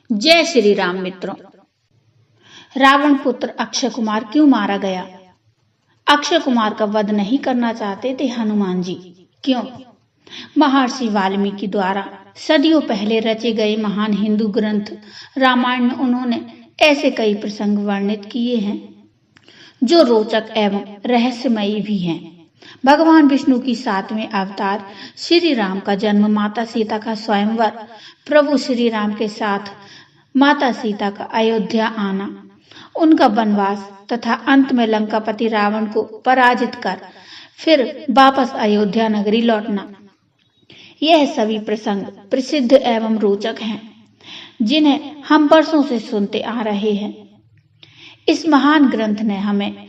जय श्री राम मित्रों। रावण पुत्र अक्षय कुमार क्यों मारा गया? अक्षय कुमार का वध नहीं करना चाहते थे हनुमान जी। क्यों? महर्षि वाल्मीकि द्वारा सदियों पहले रचे गए महान हिंदू ग्रंथ रामायण में उन्होंने ऐसे कई प्रसंग वर्णित किए हैं जो रोचक एवं रहस्यमयी भी हैं। भगवान विष्णु की 7वें अवतार श्री राम का जन्म, माता सीता का स्वयंवर, प्रभु श्री राम के साथ माता सीता का अयोध्या आना, उनका वनवास तथा अंत में लंकापति रावण को पराजित कर फिर वापस अयोध्या नगरी लौटना, यह सभी प्रसंग प्रसिद्ध एवं रोचक हैं जिन्हें हम वर्षों से सुनते आ रहे हैं। इस महान ग्रंथ ने हमें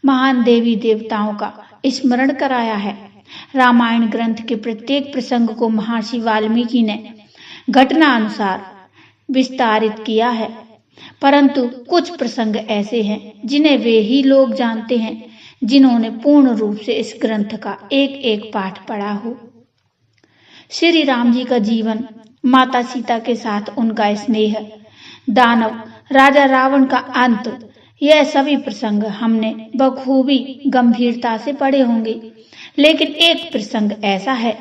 महान देवी देवताओं का स्मरण कराया है। रामायण ग्रंथ के प्रत्येक प्रसंग को महर्षि वाल्मीकि ने घटना अनुसार विस्तारित किया है, परंतु कुछ प्रसंग ऐसे हैं जिन्हें वे ही लोग जानते हैं जिन्होंने पूर्ण रूप से इस ग्रंथ का एक एक पाठ पढ़ा हो। श्री राम जी का जीवन, माता सीता के साथ उनका स्नेह, दानव राजा रावण का अंत, यह सभी प्रसंग हमने बखूबी गंभीरता से पढ़े होंगे, लेकिन एक प्रसंग ऐसा है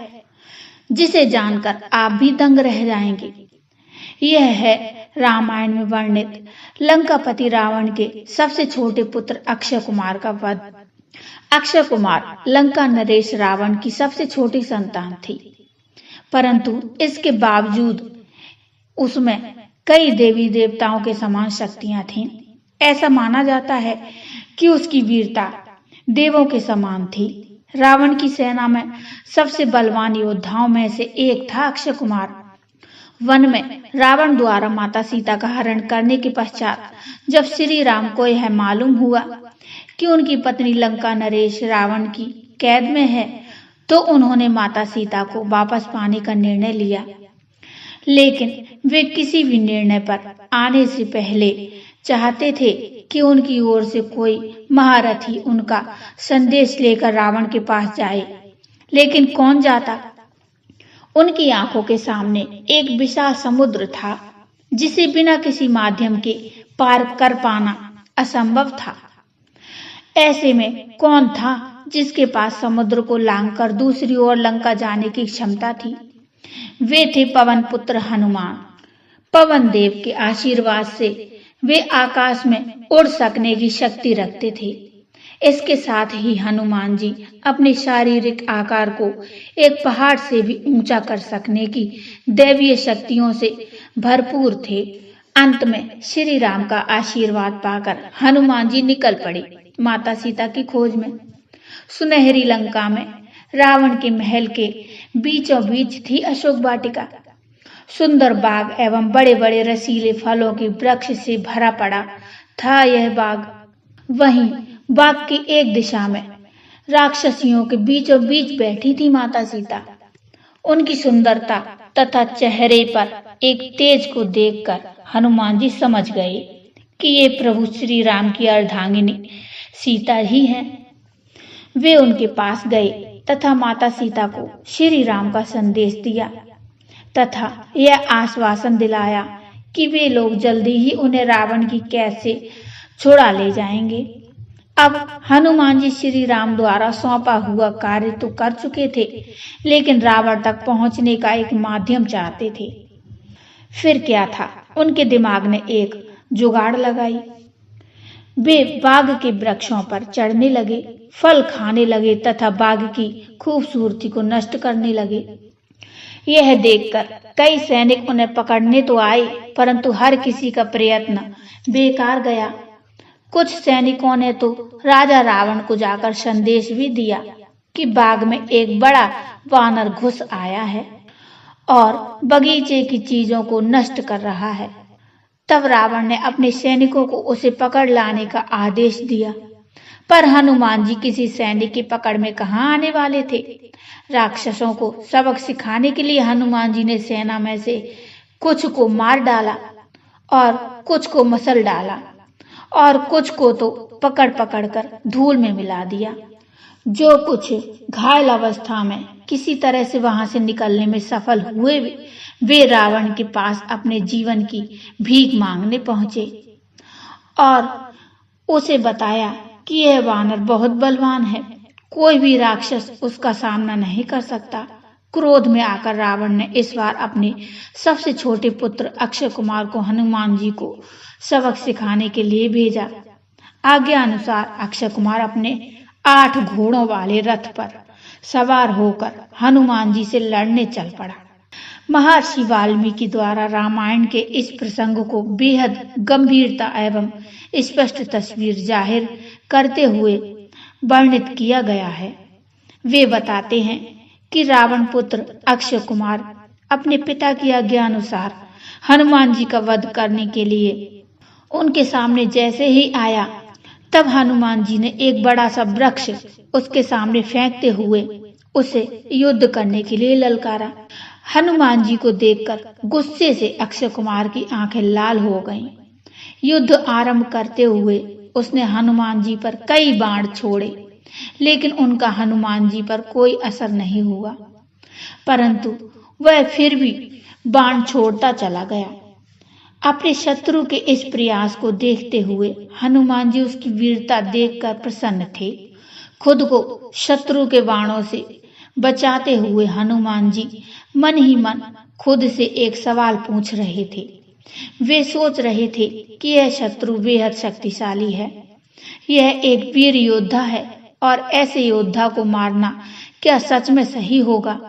जिसे जानकर आप भी दंग रह जाएंगे। यह है रामायण में वर्णित लंकापति रावण के सबसे छोटे पुत्र अक्षय कुमार का वध। अक्षय कुमार लंका नरेश रावण की सबसे छोटी संतान थी, परंतु इसके बावजूद उसमें कई देवी देवताओं के समान शक्तियां थीं। ऐसा माना जाता है कि उसकी वीरता देवों के समान थी। रावण की सेना में सबसे बलवान योद्धाओं में से एक था अक्षय कुमार। वन में रावण द्वारा माता सीता का हरण करने के पश्चात जब श्री राम को यह मालूम हुआ कि उनकी पत्नी लंका नरेश रावण की कैद में है, तो उन्होंने माता सीता को वापस पाने का निर्णय लिया। लेकिन वे किसी भी निर्णय पर आने से पहले चाहते थे कि उनकी ओर से कोई महारथी उनका संदेश लेकर रावण के पास जाए, लेकिन कौन जाता? उनकी आंखों के सामने एक विशाल समुद्र था जिसे बिना किसी माध्यम के पार कर पाना असंभव था। ऐसे में कौन था जिसके पास समुद्र को लांघकर दूसरी ओर लंका जाने की क्षमता थी? वे थे पवन पुत्र हनुमान। पवन देव के आशीर्वाद से वे आकाश में उड़ सकने की शक्ति रखते थे। इसके साथ ही हनुमान जी अपने शारीरिक आकार को एक पहाड़ से भी ऊंचा कर सकने की दैवीय शक्तियों से भरपूर थे। अंत में श्री राम का आशीर्वाद पाकर हनुमान जी निकल पड़े माता सीता की खोज में। सुनहरी लंका में रावण के महल के बीचों बीच थी अशोक वाटिका। सुंदर बाग एवं बड़े बड़े रसीले फलों के वृक्ष से भरा पड़ा था यह बाग। वहीं बाग की एक दिशा में राक्षसियों के बीचों बीच बैठी थी माता सीता। उनकी सुंदरता तथा चेहरे पर एक तेज को देखकर हनुमान जी समझ गए कि ये प्रभु श्री राम की अर्धांगिनी सीता ही हैं। वे उनके पास गए तथा माता सीता को श्री राम का संदेश दिया तथा यह आश्वासन दिलाया कि वे लोग जल्दी ही उन्हें रावण की कैद से छुड़ा ले जाएंगे। अब हनुमान जी श्री राम द्वारा सौंपा हुआ कार्य तो कर चुके थे, लेकिन रावण तक पहुंचने का एक माध्यम चाहते थे। फिर क्या था, उनके दिमाग ने एक जुगाड़ लगाई। वे बाग के वृक्षों पर चढ़ने लगे, फल खाने लगे तथा बाग की खूबसूरती को नष्ट करने लगे। यह देखकर कई सैनिक उन्हें पकड़ने तो आए, परंतु हर किसी का प्रयत्न बेकार गया। कुछ सैनिकों ने तो राजा रावण को जाकर संदेश भी दिया कि बाग में एक बड़ा वानर घुस आया है और बगीचे की चीजों को नष्ट कर रहा है। तब रावण ने अपने सैनिकों को उसे पकड़ लाने का आदेश दिया, पर हनुमान जी किसी सैनिक की पकड़ में कहाँ आने वाले थे। राक्षसों को सबक सिखाने के लिए हनुमान जी ने सेना में से कुछ को मार डाला और कुछ को मसल डाला और कुछ को तो पकड़ पकड़ कर धूल में मिला दिया। जो कुछ घायल अवस्था में किसी तरह से वहां से निकलने में सफल हुए वे रावण के पास अपने जीवन की भीख मांगने पहुंचे और उसे बताया कि यह वानर बहुत बलवान है, कोई भी राक्षस उसका सामना नहीं कर सकता। क्रोध में आकर रावण ने इस बार अपने सबसे छोटे पुत्र अक्षय कुमार को हनुमान जी को सबक सिखाने के लिए भेजा। आज्ञा अनुसार अक्षय कुमार अपने 8 घोड़ों वाले रथ पर सवार होकर हनुमान जी से लड़ने चल पड़ा। महर्षि वाल्मीकि द्वारा रामायण के इस प्रसंग को बेहद गंभीरता एवं स्पष्ट तस्वीर जाहिर करते हुए वर्णित किया गया है। वे बताते हैं कि रावण पुत्र अक्षय कुमार अपने पिता की आज्ञा अनुसार हनुमान जी का वध करने के लिए उनके सामने जैसे ही आया, तब हनुमान जी ने एक बड़ा सा वृक्ष उसके सामने फेंकते हुए उसे युद्ध करने के लिए ललकारा। हनुमान जी को देखकर गुस्से से अक्षय कुमार की आंखें लाल हो गईं। युद्ध आरंभ करते हुए उसने हनुमान जी पर कई बाण छोड़े, लेकिन उनका हनुमान जी पर कोई असर नहीं हुआ, परंतु वह फिर भी बाण छोड़ता चला गया। अपने शत्रु के इस प्रयास को देखते हुए हनुमान जी उसकी वीरता देखकर प्रसन्न थे। खुद को शत्रु के बाणों से बचाते हुए हनुमान जी मन ही मन खुद से एक सवाल पूछ रहे थे। वे सोच रहे थे कि यह शत्रु बेहद शक्तिशाली है, यह एक वीर योद्धा है और ऐसे योद्धा को मारना क्या सच में सही होगा।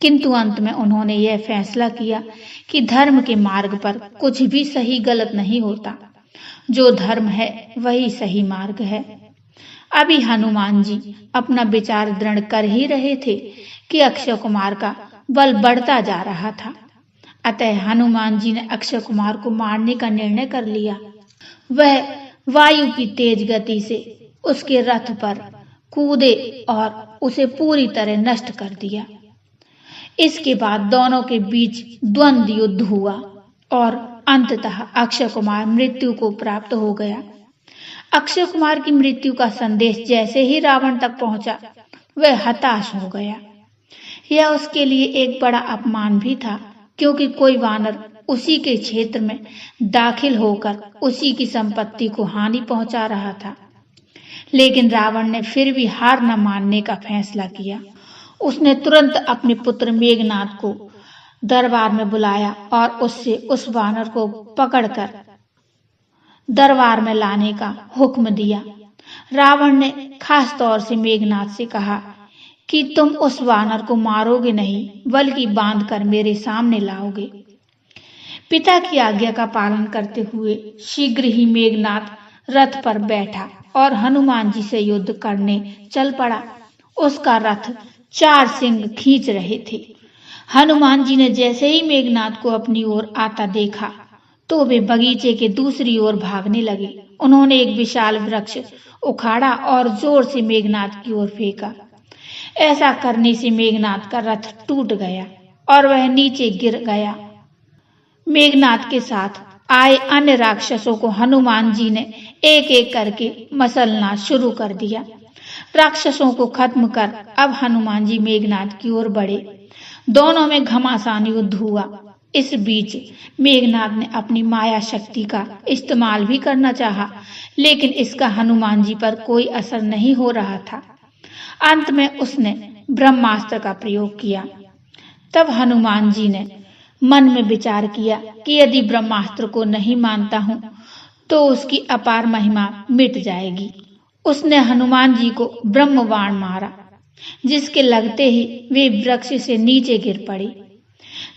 किंतु अंत में उन्होंने यह फैसला किया कि धर्म के मार्ग पर कुछ भी सही गलत नहीं होता, जो धर्म है वही सही मार्ग है। अभी हनुमान जी अपना विचार दृढ़ कर ही रहे थे कि अक्षय कुमार का बल बढ़ता जा रहा था। अतः हनुमान जी ने अक्षय कुमार को मारने का निर्णय कर लिया। वह वायु की तेज गति से उसके रथ पर कूदे और उसे पूरी तरह नष्ट कर दिया। इसके बाद दोनों के बीच द्वंद्व युद्ध हुआ और अंततः अक्षय कुमार मृत्यु को प्राप्त हो गया। अक्षय कुमार की मृत्यु का संदेश जैसे ही रावण तक पहुंचा, वह हताश हो गया। यह उसके लिए एक बड़ा अपमान भी था, क्योंकि कोई वानर उसी के क्षेत्र में दाखिल होकर उसी की संपत्ति को हानि पहुंचा रहा था। लेकिन रावण ने फिर भी हार न मानने का फैसला किया। उसने तुरंत अपने पुत्र मेघनाद को दरबार में बुलाया और उससे उस वानर को पकड़कर दरबार में लाने का हुक्म दिया। रावण ने खास तौर से मेघनाद से कहा कि तुम उस वानर को मारोगे नहीं, बल्कि बांधकर मेरे सामने लाओगे। पिता की आज्ञा का पालन करते हुए शीघ्र ही मेघनाद रथ पर बैठा और हनुमान जी से युद्ध करने चल पड़ा। उसका रथ 4 सिंह खींच रहे थे। हनुमान जी ने जैसे ही मेघनाद को अपनी ओर आता देखा, तो वे बगीचे के दूसरी ओर भागने लगे। उन्होंने एक विशाल वृक्ष उखाड़ा और जोर से मेघनाद की ओर फेंका। ऐसा करने से मेघनाद का रथ टूट गया और वह नीचे गिर गया। मेघनाद के साथ आए अन्य राक्षसों को हनुमान जी ने एक एक करके मसलना शुरू कर दिया। राक्षसों को खत्म कर अब हनुमान जी मेघनाद की ओर बढ़े। दोनों में घमासान युद्ध हुआ। इस बीच मेघनाद ने अपनी माया शक्ति का इस्तेमाल भी करना चाहा, लेकिन इसका हनुमान जी पर कोई असर नहीं हो रहा था। अंत में उसने ब्रह्मास्त्र का प्रयोग किया। तब हनुमान जी ने मन में विचार किया कि यदि ब्रह्मास्त्र को नहीं मानता हूं तो उसकी अपार महिमा मिट जाएगी। उसने हनुमान जी को ब्रह्म बाण मारा, जिसके लगते ही वे वृक्ष से नीचे गिर पड़े।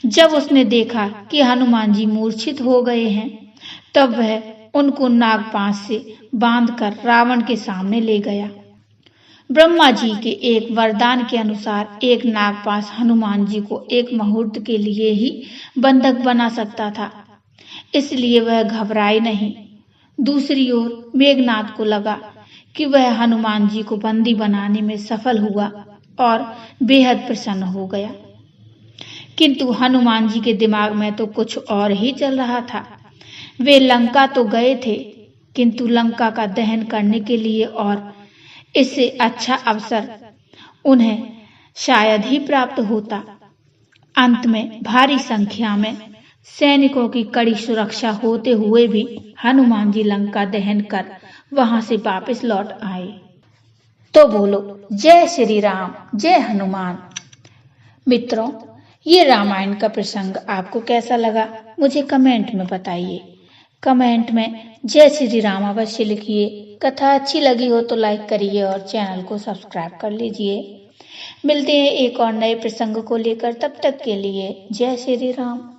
जब उसने देखा कि हनुमान जी मूर्छित हो गए हैं, तब वह उनको नागपाश से बांधकर रावण के सामने ले गया। ब्रह्मा जी के एक वरदान के अनुसार एक नागपाश हनुमान जी को एक मुहूर्त के लिए ही बंधक बना सकता था, इसलिए वह घबराए नहीं। दूसरी ओर मेघनाद को लगा कि वह हनुमान जी को बंदी बनाने में सफल हुआ और बेहद प्रसन्न हो गया। किंतु हनुमान जी के दिमाग में तो कुछ और ही चल रहा था। वे लंका तो गए थे, किंतु लंका का दहन करने के लिए और इससे अच्छा अवसर उन्हें शायद ही प्राप्त होता। अंत में भारी संख्या में सैनिकों की कड़ी सुरक्षा होते हुए भी हनुमान जी लंका दहन कर वहां से वापस लौट आए। तो बोलो जय श्री राम, जय हनुमान। मित्रों, ये रामायण का प्रसंग आपको कैसा लगा मुझे कमेंट में बताइए। कमेंट में जय श्री राम अवश्य लिखिए। कथा अच्छी लगी हो तो लाइक करिए और चैनल को सब्सक्राइब कर लीजिए। मिलते हैं एक और नए प्रसंग को लेकर, तब तक के लिए जय श्री राम।